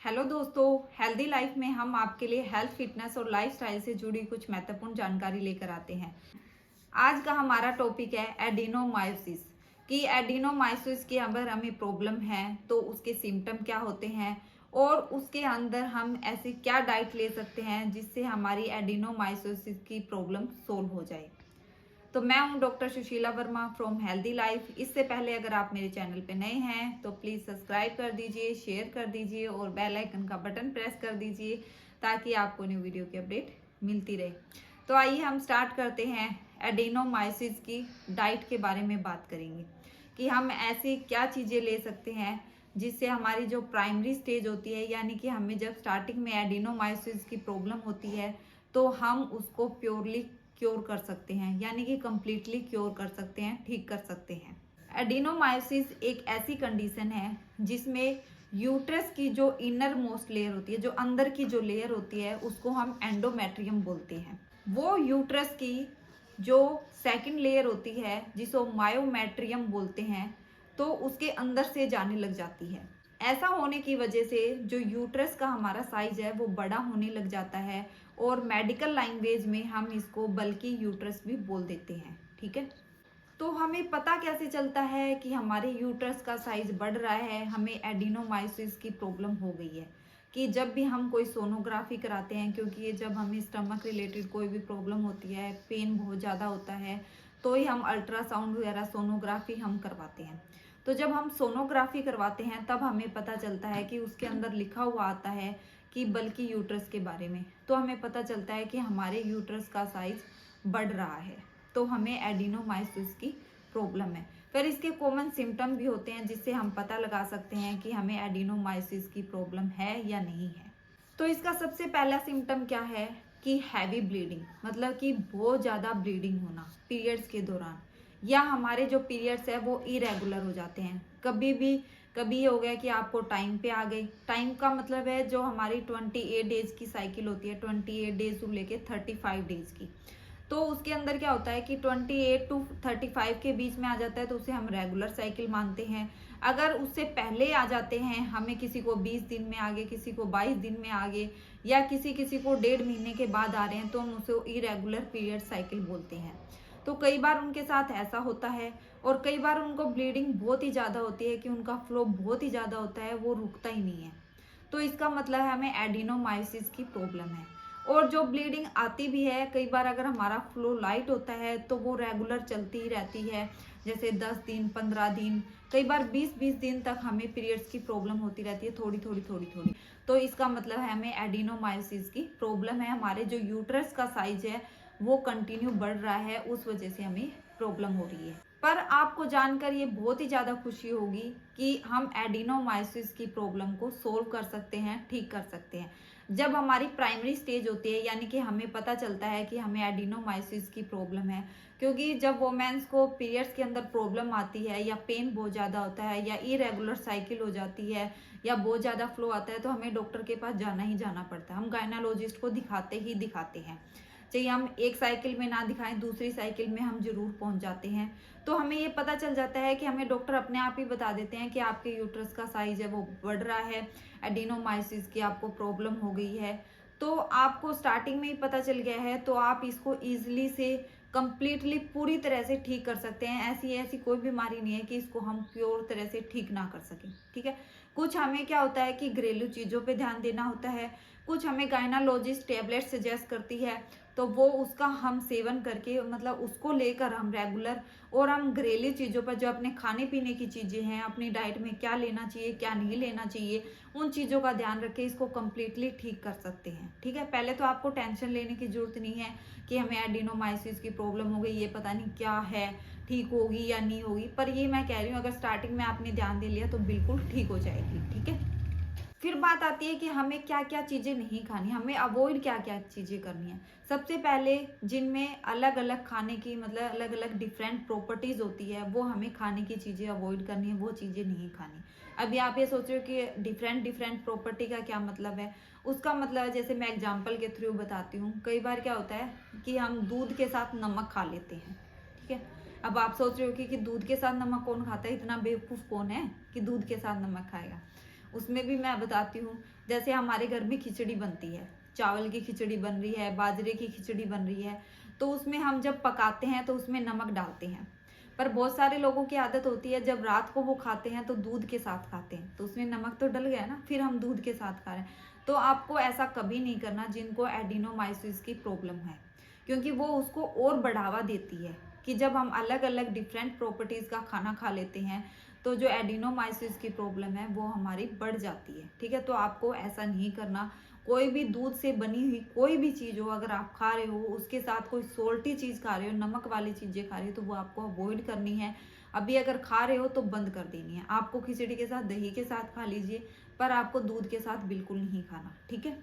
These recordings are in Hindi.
हेलो दोस्तों, हेल्दी लाइफ में हम आपके लिए हेल्थ, फिटनेस और लाइफस्टाइल से जुड़ी कुछ महत्वपूर्ण जानकारी लेकर आते हैं। आज का हमारा टॉपिक है एडिनोमायोसिस। कि एडिनोमायोसिस की अगर हमें प्रॉब्लम है तो उसके सिम्टम क्या होते हैं और उसके अंदर हम ऐसी क्या डाइट ले सकते हैं जिससे हमारी एडिनोमायोसिस की प्रॉब्लम सोल्व हो जाए। तो मैं हूं doctor Sushila Verma from healthy life. इससे पहले अगर आप मेरे चैनल पे नए हैं तो प्लीज़ सब्सक्राइब कर दीजिए, शेयर कर दीजिए और बेल आइकन का बटन प्रेस कर दीजिए ताकि आपको न्यू वीडियो की अपडेट मिलती रहे। तो आइए हम स्टार्ट करते हैं। एडिनोमायोसिस की डाइट के बारे में बात करेंगे कि हम ऐसी क्या चीज़ें ले सकते हैं जिससे हमारी जो प्राइमरी स्टेज होती है, यानी कि हमें जब स्टार्टिंग में एडिनोमायोसिस की प्रॉब्लम होती है तो हम उसको प्योरली क्योर कर सकते हैं, यानी कि कंप्लीटली क्योर कर सकते हैं, ठीक कर सकते हैं। एडिनोमायोसिस एक ऐसी कंडीशन है जिसमें यूट्रस की जो इनर मोस्ट लेयर होती है, जो अंदर की जो लेयर होती है, उसको हम एंडोमेट्रियम बोलते हैं। वो यूट्रस की जो सेकंड लेयर होती है जिसको मायोमेट्रियम बोलते हैं, तो उसके अंदर से जाने लग जाती है। ऐसा होने की वजह से जो यूट्रस का हमारा साइज है वो बड़ा होने लग जाता है और मेडिकल लैंग्वेज में हम इसको बल्कि यूट्रस भी बोल देते हैं। ठीक है, तो हमें पता कैसे चलता है कि हमारे यूट्रस का साइज बढ़ रहा है, हमें एडिनोमायोसिस की प्रॉब्लम हो गई है? कि जब भी हम कोई सोनोग्राफी कराते हैं, क्योंकि ये जब हमें स्टमक रिलेटेड कोई भी प्रॉब्लम होती है, पेन बहुत ज़्यादा होता है, तो ही हम अल्ट्रासाउंड वगैरह सोनोग्राफी हम करवाते हैं। तो जब हम सोनोग्राफी करवाते हैं तब हमें पता चलता है कि उसके अंदर लिखा हुआ आता है कि बल्कि यूट्रस के बारे में, तो हमें पता चलता है कि हमारे यूट्रस का साइज बढ़ रहा है, तो हमें एडिनोमायोसिस की प्रॉब्लम है। फिर इसके कॉमन सिम्टम भी होते हैं जिससे हम पता लगा सकते हैं कि हमें एडिनोमायोसिस की प्रॉब्लम है या नहीं है। तो इसका सबसे पहला सिम्टम क्या है कि हैवी ब्लीडिंग, मतलब कि बहुत ज़्यादा ब्लीडिंग होना पीरियड्स के दौरान, या हमारे जो पीरियड्स है वो इरेगुलर हो जाते हैं। कभी हो गया कि आपको टाइम पे आ गई। टाइम का मतलब है जो हमारी 28 डेज की साइकिल होती है, 28 डेज से लेके 35 डेज की, तो उसके अंदर क्या होता है कि 28 टू 35 के बीच में आ जाता है तो उसे हम रेगुलर साइकिल मानते हैं। अगर उससे पहले आ जाते हैं, हमें किसी को 20 दिन में आगे, किसी को 22 दिन में आगे, या किसी को 1.5 महीने के बाद आ रहे हैं, तो हम उसे इरेगुलर पीरियड साइकिल बोलते हैं। तो कई बार उनके साथ ऐसा होता है और कई बार उनको ब्लीडिंग बहुत ही ज़्यादा होती है कि उनका फ्लो बहुत ही ज़्यादा होता है, वो रुकता ही नहीं है। तो इसका मतलब है हमें एडिनोमायोसिस की प्रॉब्लम है। और जो ब्लीडिंग आती भी है, कई बार अगर हमारा फ्लो लाइट होता है तो वो रेगुलर चलती ही रहती है, जैसे 10 दिन, 15 दिन, कई बार 20-20 दिन तक हमें पीरियड्स की प्रॉब्लम होती रहती है, थोड़ी थोड़ी थोड़ी थोड़ी। तो इसका मतलब है हमें एडिनोमायोसिस की प्रॉब्लम है, हमारे जो यूट्रस का साइज है वो कंटिन्यू बढ़ रहा है, उस वजह से हमें प्रॉब्लम हो रही है। पर आपको जानकर ये बहुत ही ज़्यादा खुशी होगी कि हम एडिनोमायोसिस की प्रॉब्लम को सोल्व कर सकते हैं, ठीक कर सकते हैं। जब हमारी प्राइमरी स्टेज होती है, यानी कि हमें पता चलता है कि हमें एडिनोमायोसिस की प्रॉब्लम है, क्योंकि जब वोमेन्स को पीरियड्स के अंदर प्रॉब्लम आती है या पेन बहुत ज़्यादा होता है या इरेगुलर साइकिल हो जाती है या बहुत ज़्यादा फ्लो आता है, तो हमें डॉक्टर के पास जाना ही जाना पड़ता है। हम गायनाकोलॉजिस्ट को दिखाते ही दिखाते हैं, चाहिए हम एक साइकिल में ना दिखाएं, दूसरी साइकिल में हम जरूर पहुंच जाते हैं। तो हमें ये पता चल जाता है कि हमें डॉक्टर अपने आप ही बता देते हैं कि आपके यूट्रस का साइज है वो बढ़ रहा है, एडिनोमायोसिस की आपको प्रॉब्लम हो गई है। तो आपको स्टार्टिंग में ही पता चल गया है तो आप इसको ईजिली से कंप्लीटली पूरी तरह से ठीक कर सकते हैं। ऐसी ऐसी कोई बीमारी नहीं है कि इसको हम प्योर तरह से ठीक ना कर सकें। ठीक है, कुछ हमें क्या होता है कि घरेलू चीज़ों पे ध्यान देना होता है, कुछ हमें गायनाकोलॉजिस्ट टेबलेट सजेस्ट करती है, तो वो उसका हम सेवन करके, मतलब उसको लेकर हम रेगुलर, और हम घरेलू चीज़ों पर जो अपने खाने पीने की चीज़ें हैं, अपनी डाइट में क्या लेना चाहिए क्या नहीं लेना चाहिए, उन चीज़ों का ध्यान रख के इसको कम्प्लीटली ठीक कर सकते हैं। ठीक है, पहले तो आपको टेंशन लेने की जरूरत नहीं है कि हमें एडिनोमायोसिस की प्रॉब्लम हो गई, ये पता नहीं क्या है, ठीक होगी या नहीं होगी। पर ये मैं कह रही हूँ, अगर स्टार्टिंग में आपने ध्यान दे लिया तो बिल्कुल ठीक हो जाएगी। ठीक है, फिर बात आती है कि हमें क्या क्या चीज़ें नहीं खानी, हमें अवॉइड क्या क्या चीज़ें करनी है। सबसे पहले जिनमें अलग अलग खाने की, मतलब अलग अलग डिफरेंट प्रॉपर्टीज होती है, वो हमें खाने की चीज़ें अवॉइड करनी है, वो चीज़ें नहीं खानी। अभी आप ये सोच रहे हो कि डिफरेंट डिफरेंट प्रॉपर्टी का क्या मतलब है। उसका मतलब है, जैसे मैं एग्जाम्पल के थ्रू बताती हूँ, कई बार क्या होता है कि हम दूध के साथ नमक खा लेते हैं। ठीक है, अब आप सोच रहे हो कि दूध के साथ नमक कौन खाता है, इतना बेवकूफ़ कौन है कि दूध के साथ नमक खाएगा। उसमें भी मैं बताती हूँ, जैसे हमारे घर में खिचड़ी बनती है, चावल की खिचड़ी बन रही है, बाजरे की खिचड़ी बन रही है, तो उसमें हम जब पकाते हैं तो उसमें नमक डालते हैं। पर बहुत सारे लोगों की आदत होती है जब रात को वो खाते हैं तो दूध के साथ खाते हैं, तो उसमें नमक तो डल गया ना, फिर हम दूध के साथ खा रहे हैं। तो आपको ऐसा कभी नहीं करना जिनको एडिनोमाइसिस की प्रॉब्लम है, क्योंकि वो उसको और बढ़ावा देती है कि जब हम अलग अलग डिफरेंट प्रॉपर्टीज का खाना खा लेते हैं तो जो एडिनोमाइसिस की प्रॉब्लम है वो हमारी बढ़ जाती है। ठीक है, तो आपको ऐसा नहीं करना। कोई भी दूध से बनी हुई कोई भी चीज़ हो, अगर आप खा रहे हो उसके साथ कोई सोल्टी चीज़ खा रहे हो, नमक वाली चीज़ें खा रहे हो, तो वो आपको अवॉइड करनी है। अभी अगर खा रहे हो तो बंद कर देनी है। आपको खिचड़ी के साथ दही के साथ खा लीजिए, पर आपको दूध के साथ बिल्कुल नहीं खाना। ठीक है।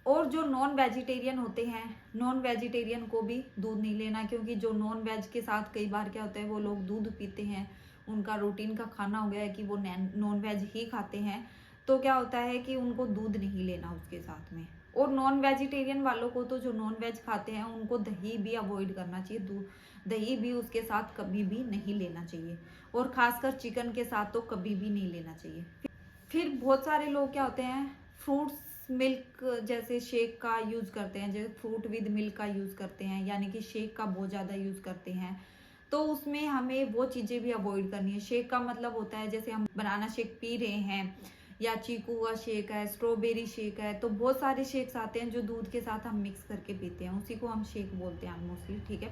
और जो नॉन वेजिटेरियन होते हैं, नॉन वेजिटेरियन को भी दूध नहीं लेना, क्योंकि जो नॉन वेज के साथ कई बार क्या होता है वो लोग दूध पीते हैं, उनका रूटीन का खाना हो गया है कि वो नॉन वेज ही खाते हैं, तो क्या होता है कि उनको दूध नहीं लेना उसके साथ में। और नॉन वेजिटेरियन वालों को तो जो नॉन वेज खाते हैं उनको दही भी अवॉइड करना चाहिए, दूध दही भी उसके साथ कभी भी नहीं लेना चाहिए, और खासकर चिकन के साथ तो कभी भी नहीं लेना चाहिए। फिर बहुत सारे लोग क्या होते हैं फ्रूट्स मिल्क जैसे शेक का यूज़ करते हैं, जैसे फ्रूट विद मिल्क का यूज़ करते हैं, यानी कि शेक का बहुत ज़्यादा यूज़ करते हैं, तो उसमें हमें वो चीज़ें भी अवॉइड करनी है। शेक का मतलब होता है जैसे हम बनाना शेक पी रहे हैं, या चीकू का शेक है, स्ट्रॉबेरी शेक है, तो बहुत सारे शेक्स आते हैं जो दूध के साथ हम मिक्स करके पीते हैं, उसी को हम शेक बोलते हैं मोस्टली। ठीक है,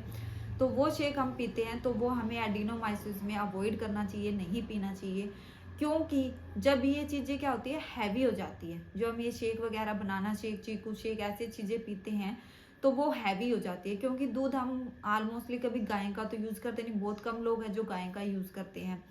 तो वो शेक हम पीते हैं तो वो हमें एडिनोमाइसिस में अवॉइड करना चाहिए, नहीं पीना चाहिए। क्योंकि जब ये चीज़ें क्या होती है हैवी हो जाती है, जो हम ये शेक वगैरह बनाना शेक, चीकू शेक ऐसे चीज़ें पीते हैं तो वो हैवी हो जाती है। क्योंकि दूध हम ऑलमोस्टली कभी गाय का तो यूज़ करते नहीं, बहुत कम लोग हैं जो गाय का यूज़ करते हैं,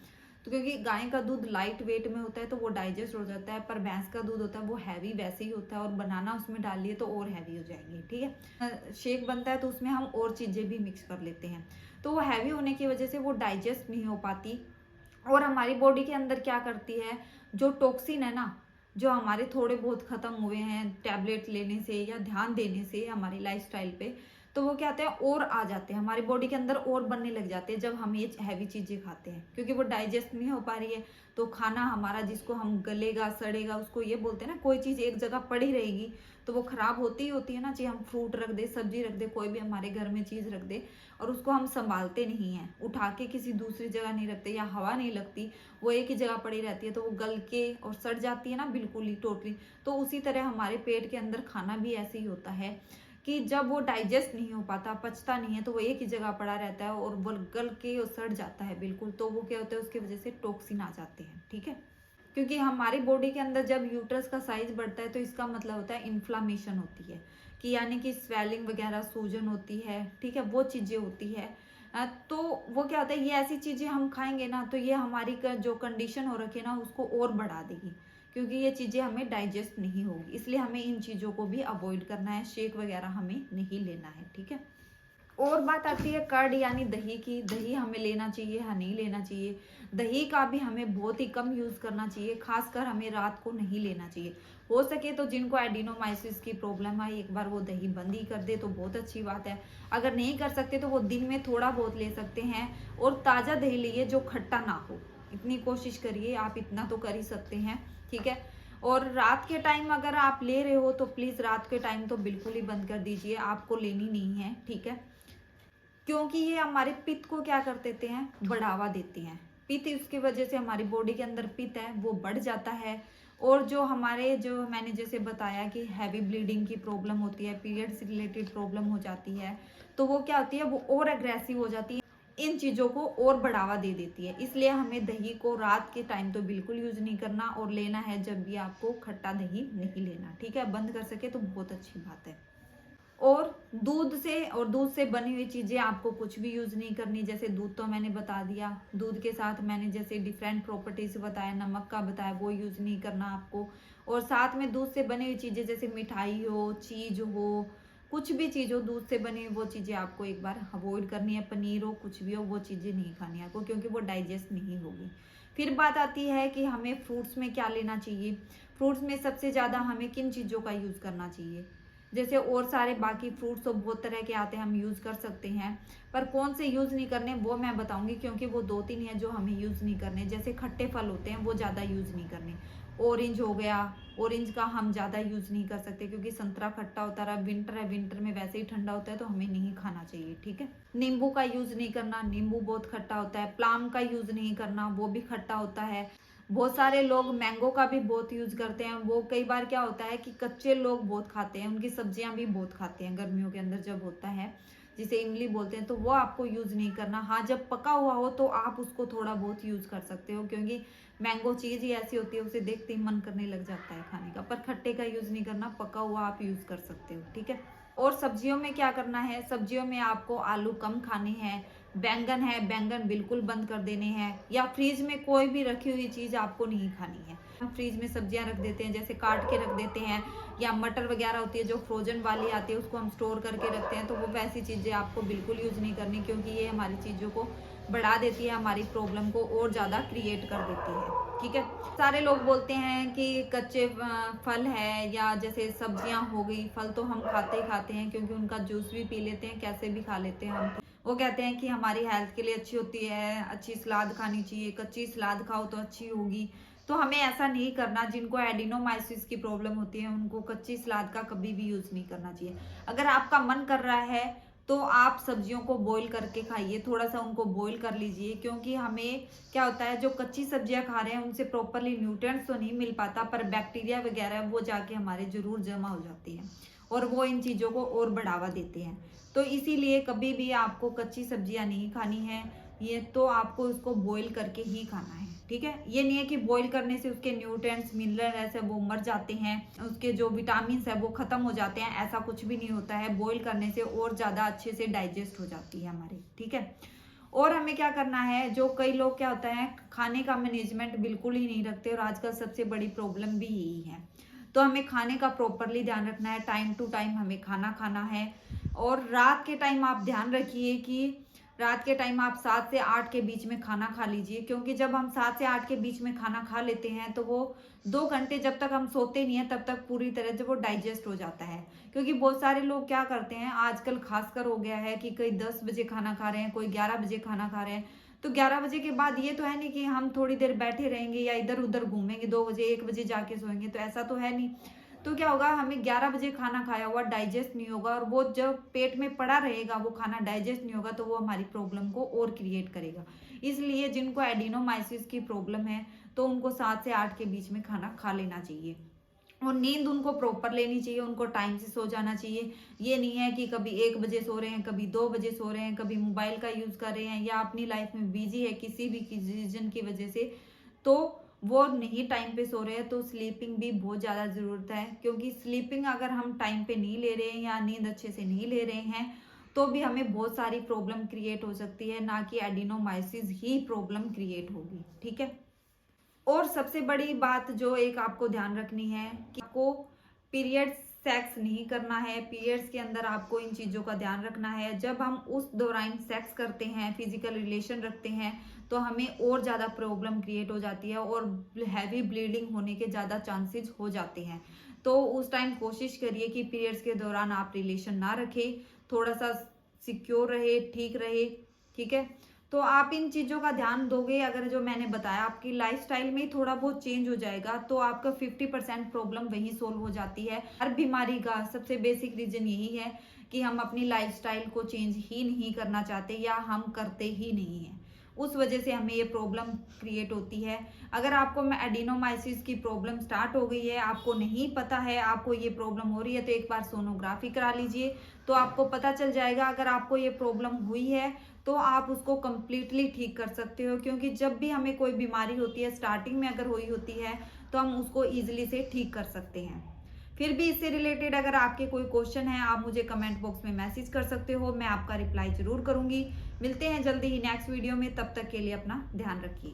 तो क्योंकि गाय का दूध लाइट वेट में होता है तो वो डाइजेस्ट हो जाता है, पर भैंस का दूध होता है वो हैवी वैसे ही होता है, और बनाना उसमें डाल लिए तो और हैवी हो जाएंगे। ठीक है, शेक बनता है तो उसमें हम और चीज़ें भी मिक्स कर लेते हैं, तो वो हैवी होने की वजह से वो डाइजेस्ट नहीं हो पाती, और हमारी बॉडी के अंदर क्या करती है, जो टॉक्सिन है ना, जो हमारे थोड़े बहुत खत्म हुए हैं टैबलेट लेने से या ध्यान देने से हमारी लाइफस्टाइल पे, तो वो क्या होते हैं और आ जाते हैं हमारी बॉडी के अंदर और बनने लग जाते हैं जब हम ये हैवी चीजें खाते हैं, क्योंकि वो डाइजेस्ट नहीं हो पा रही है। तो खाना हमारा जिसको हम गलेगा सड़ेगा, उसको ये बोलते हैं ना, कोई चीज एक जगह पड़ी रहेगी तो वो खराब होती ही होती है ना। चाहे हम फ्रूट रख दे, सब्जी रख दे, कोई भी हमारे घर में चीज रख दे, और उसको हम संभालते नहीं है, उठा के किसी दूसरी जगह नहीं रखते, या हवा नहीं लगती, वो एक ही जगह पड़ी रहती है, तो वो गल के और सड़ जाती है ना बिल्कुल ही टोटली। तो उसी तरह हमारे पेट के अंदर खाना भी ऐसे ही होता है कि जब वो डाइजेस्ट नहीं हो पाता, पचता नहीं है, तो वो एक ही जगह पड़ा रहता है और वो गल के और सड़ जाता है बिल्कुल। तो वो क्या होता है उसकी वजह से टॉक्सिन आ जाते हैं। ठीक है, क्योंकि हमारी बॉडी के अंदर जब यूट्रस का साइज बढ़ता है तो इसका मतलब होता है इन्फ्लामेशन होती है, कि यानी कि स्वेलिंग वगैरह, सूजन होती है। ठीक है, वो चीजें होती है। तो वो क्या होता है, ये ऐसी चीजें हम खाएंगे ना तो ये हमारी जो कंडीशन हो रखी है ना उसको और बढ़ा देगी, क्योंकि ये चीजें हमें डाइजेस्ट नहीं होगी। इसलिए हमें इन चीजों को भी अवॉइड करना है, शेक वगैरह हमें नहीं लेना है। ठीक है, और बात आती है कर्ड यानी दही की। दही हमें लेना चाहिए या नहीं लेना चाहिए। दही का भी हमें बहुत ही कम यूज करना चाहिए, खासकर हमें रात को नहीं लेना चाहिए। हो सके तो जिनको एडिनोमाइसिस की प्रॉब्लम है एक बार वो दही बंद ही कर दे तो बहुत अच्छी बात है। अगर नहीं कर सकते तो वो दिन में थोड़ा बहुत ले सकते हैं, और ताज़ा दही लिए जो खट्टा ना हो, इतनी कोशिश करिए, आप इतना तो कर ही सकते हैं। ठीक है, और रात के टाइम अगर आप ले रहे हो तो प्लीज़ रात के टाइम तो बिल्कुल ही बंद कर दीजिए, आपको लेनी नहीं है। ठीक है, क्योंकि ये हमारे पित्त को क्या कर देते हैं, बढ़ावा देते हैं। पित्त, उसकी वजह से हमारी बॉडी के अंदर पित्त है वो बढ़ जाता है, और जो हमारे जो मैंने जैसे बताया कि हैवी ब्लीडिंग की प्रॉब्लम होती है, पीरियड से रिलेटेड प्रॉब्लम हो जाती है, तो वो क्या होती है, वो और एग्रेसिव हो जाती है, इन चीज़ों को और बढ़ावा दे देती है। इसलिए हमें दही को रात के टाइम तो बिल्कुल यूज नहीं करना, और लेना है जब भी आपको खट्टा दही नहीं लेना। ठीक है, बंद कर सके तो बहुत अच्छी बात है। और दूध से बनी हुई चीजें आपको कुछ भी यूज नहीं करनी। जैसे दूध तो मैंने बता दिया, दूध के साथ मैंने जैसे डिफरेंट प्रॉपर्टीज बताया, नमक का बताया, वो यूज नहीं करना आपको। और साथ में दूध से बनी हुई चीजें जैसे मिठाई हो, चीज हो, कुछ भी चीज हो दूध से बनी हुई, वो चीजें आपको एक बार अवॉइड करनी है। पनीर हो, कुछ भी हो, वो चीजें नहीं खानी है आपको, क्योंकि वो डाइजेस्ट नहीं होगी। फिर बात आती है कि हमें फ्रूट्स में क्या लेना चाहिए। फ्रूट्स में सबसे ज्यादा हमें किन चीजों का यूज करना चाहिए। जैसे और सारे बाकी फ्रूट्स तो बहुत तरह के आते हैं, हम यूज़ कर सकते हैं, पर कौन से यूज़ नहीं करने वो मैं बताऊंगी, क्योंकि वो 2-3 हैं जो हमें यूज़ नहीं करने। जैसे खट्टे फल होते हैं वो ज़्यादा यूज़ नहीं करने, ऑरेंज हो गया, ऑरेंज का हम ज़्यादा यूज़ नहीं कर सकते क्योंकि संतरा खट्टा होता है, विंटर है, विंटर में वैसे ही ठंडा होता है तो हमें नहीं खाना चाहिए, ठीक है। नींबू का यूज़ नहीं करना, नींबू बहुत खट्टा होता है। प्लम का यूज़ नहीं करना, वो भी खट्टा होता है। बहुत सारे लोग मैंगो का भी बहुत यूज़ करते हैं। वो कई बार क्या होता है कि कच्चे लोग बहुत खाते हैं, उनकी सब्जियां भी बहुत खाते हैं गर्मियों के अंदर जब होता है, जिसे इमली बोलते हैं, तो वो आपको यूज़ नहीं करना। हाँ, जब पका हुआ हो तो आप उसको थोड़ा बहुत यूज़ कर सकते हो, क्योंकि मैंगो चीज़ ही ऐसी होती है, उसे देखते ही मन करने लग जाता है खाने का। पर खट्टे का यूज़ नहीं करना, पका हुआ आप यूज़ कर सकते हो, ठीक है। और सब्जियों में क्या करना है, सब्जियों में आपको आलू कम खाने हैं। बैंगन है, बैंगन बिल्कुल बंद कर देने हैं, या फ्रीज में कोई भी रखी हुई चीज़ आपको नहीं खानी है। हम फ्रीज में सब्जियां रख देते हैं, जैसे काट के रख देते हैं, या मटर वगैरह होती है जो फ्रोजन वाली आती है, उसको हम स्टोर करके रखते हैं, तो वो वैसी चीज़ें आपको बिल्कुल यूज़ नहीं करनी, क्योंकि ये हमारी चीज़ों को बढ़ा देती है, हमारी प्रॉब्लम को और ज़्यादा क्रिएट कर देती है, ठीक है। सारे लोग बोलते हैं कि कच्चे फल है या जैसे सब्जियां हो गई, फल तो हम खाते ही खाते हैं, क्योंकि उनका जूस भी पी लेते हैं, कैसे भी खा लेते हैं हम। वो कहते हैं कि हमारी हेल्थ के लिए अच्छी होती है, अच्छी सलाद खानी चाहिए, कच्ची सलाद खाओ तो अच्छी होगी। तो हमें ऐसा नहीं करना। जिनको एडिनोमाइसिस की प्रॉब्लम होती है उनको कच्ची सलाद का कभी भी यूज नहीं करना चाहिए। अगर आपका मन कर रहा है तो आप सब्जियों को बॉईल करके खाइए, थोड़ा सा उनको बॉईल कर लीजिए, क्योंकि हमें क्या होता है, जो कच्ची सब्जियां खा रहे हैं उनसे प्रॉपरली न्यूट्रिएंट्स तो नहीं मिल पाता, पर बैक्टीरिया वगैरह वो जाके हमारे जरूर जमा हो जाती है और वो इन चीज़ों को और बढ़ावा देते हैं। तो इसीलिए कभी भी आपको कच्ची सब्जियां नहीं खानी है, ये तो आपको उसको बॉईल करके ही खाना है, ठीक है। ये नहीं है कि बॉईल करने से उसके न्यूट्रिएंट्स मिनरल्स है वो मर जाते हैं, उसके जो विटामिन है वो खत्म हो जाते हैं, ऐसा कुछ भी नहीं होता है। बॉईल करने से और ज्यादा अच्छे से डाइजेस्ट हो जाती है हमारी, ठीक है। और हमें क्या करना है, जो कई लोग क्या होता है खाने का मैनेजमेंट बिल्कुल ही नहीं रखते, और आजकल सबसे बड़ी प्रॉब्लम भी यही है। तो हमें खाने का प्रॉपरली ध्यान रखना है, टाइम टू टाइम हमें खाना खाना है। और रात के टाइम आप ध्यान रखिए कि रात के टाइम आप 7 से 8 के बीच में खाना खा लीजिए, क्योंकि जब हम 7 से 8 के बीच में खाना खा लेते हैं तो वो 2 घंटे जब तक हम सोते नहीं है तब तक पूरी तरह से वो डाइजेस्ट हो जाता है। क्योंकि बहुत सारे लोग क्या करते हैं, आजकल खासकर हो गया है कि कोई 10 बजे खाना खा रहे हैं, कोई 11 बजे खाना खा रहे हैं। तो 11 बजे के बाद ये तो है नहीं कि हम थोड़ी देर बैठे रहेंगे या इधर उधर घूमेंगे, 2 बजे 1 बजे जाके सोएंगे, तो ऐसा तो है नहीं। तो क्या होगा, हमें 11 बजे खाना खाया हुआ डाइजेस्ट नहीं होगा, और वो जब पेट में पड़ा रहेगा वो खाना डाइजेस्ट नहीं होगा, तो वो हमारी प्रॉब्लम को और क्रिएट करेगा। इसलिए जिनको एडिनोमाइसिस की प्रॉब्लम है तो उनको 7 से 8 के बीच में खाना खा लेना चाहिए, और नींद उनको प्रॉपर लेनी चाहिए, उनको टाइम से सो जाना चाहिए। ये नहीं है कि कभी 1 बजे सो रहे हैं, कभी 2 बजे सो रहे हैं, कभी मोबाइल का यूज कर रहे हैं, या अपनी लाइफ में बिजी है किसी भी रीजन की वजह से, तो वो नहीं टाइम पे सो रहे हैं। तो स्लीपिंग भी बहुत ज़्यादा ज़रूरत है, क्योंकि स्लीपिंग अगर हम टाइम पे नहीं ले रहे हैं या नींद अच्छे से नहीं ले रहे हैं तो भी हमें बहुत सारी प्रॉब्लम क्रिएट हो सकती है, ना कि एडिनोमाइसिस ही प्रॉब्लम क्रिएट होगी, ठीक है। और सबसे बड़ी बात जो एक आपको ध्यान रखनी है कि आपको पीरियड सेक्स नहीं करना है। पीरियड्स के अंदर आपको इन चीज़ों का ध्यान रखना है। जब हम उस दौरान सेक्स करते हैं, फिजिकल रिलेशन रखते हैं, तो हमें और ज़्यादा प्रॉब्लम क्रिएट हो जाती है और हैवी ब्लीडिंग होने के ज़्यादा चांसेस हो जाते हैं। तो उस टाइम कोशिश करिए कि पीरियड्स के दौरान आप रिलेशन ना रखें, थोड़ा सा सिक्योर रहे, ठीक रहे, ठीक है। तो आप इन चीज़ों का ध्यान दोगे, अगर जो मैंने बताया आपकी लाइफस्टाइल में थोड़ा बहुत चेंज हो जाएगा, तो आपका 50% प्रॉब्लम वहीं सोल्व हो जाती है। हर बीमारी का सबसे बेसिक रीजन यही है कि हम अपनी लाइफस्टाइल को चेंज ही नहीं करना चाहते, या हम करते ही नहीं हैं, उस वजह से हमें ये प्रॉब्लम क्रिएट होती है। अगर आपको एडिनोमाइसिस की प्रॉब्लम स्टार्ट हो गई है, आपको नहीं पता है आपको ये प्रॉब्लम हो रही है, तो एक बार सोनोग्राफी करा लीजिए, तो आपको पता चल जाएगा। अगर आपको ये प्रॉब्लम हुई है तो आप उसको कम्प्लीटली ठीक कर सकते हो, क्योंकि जब भी हमें कोई बीमारी होती है, स्टार्टिंग में अगर हुई होती है, तो हम उसको ईजिली से ठीक कर सकते हैं। फिर भी इससे रिलेटेड अगर आपके कोई क्वेश्चन है, आप मुझे कमेंट बॉक्स में मैसेज कर सकते हो, मैं आपका रिप्लाई जरूर करूंगी। मिलते हैं जल्दी ही नेक्स्ट वीडियो में, तब तक के लिए अपना ध्यान रखिए।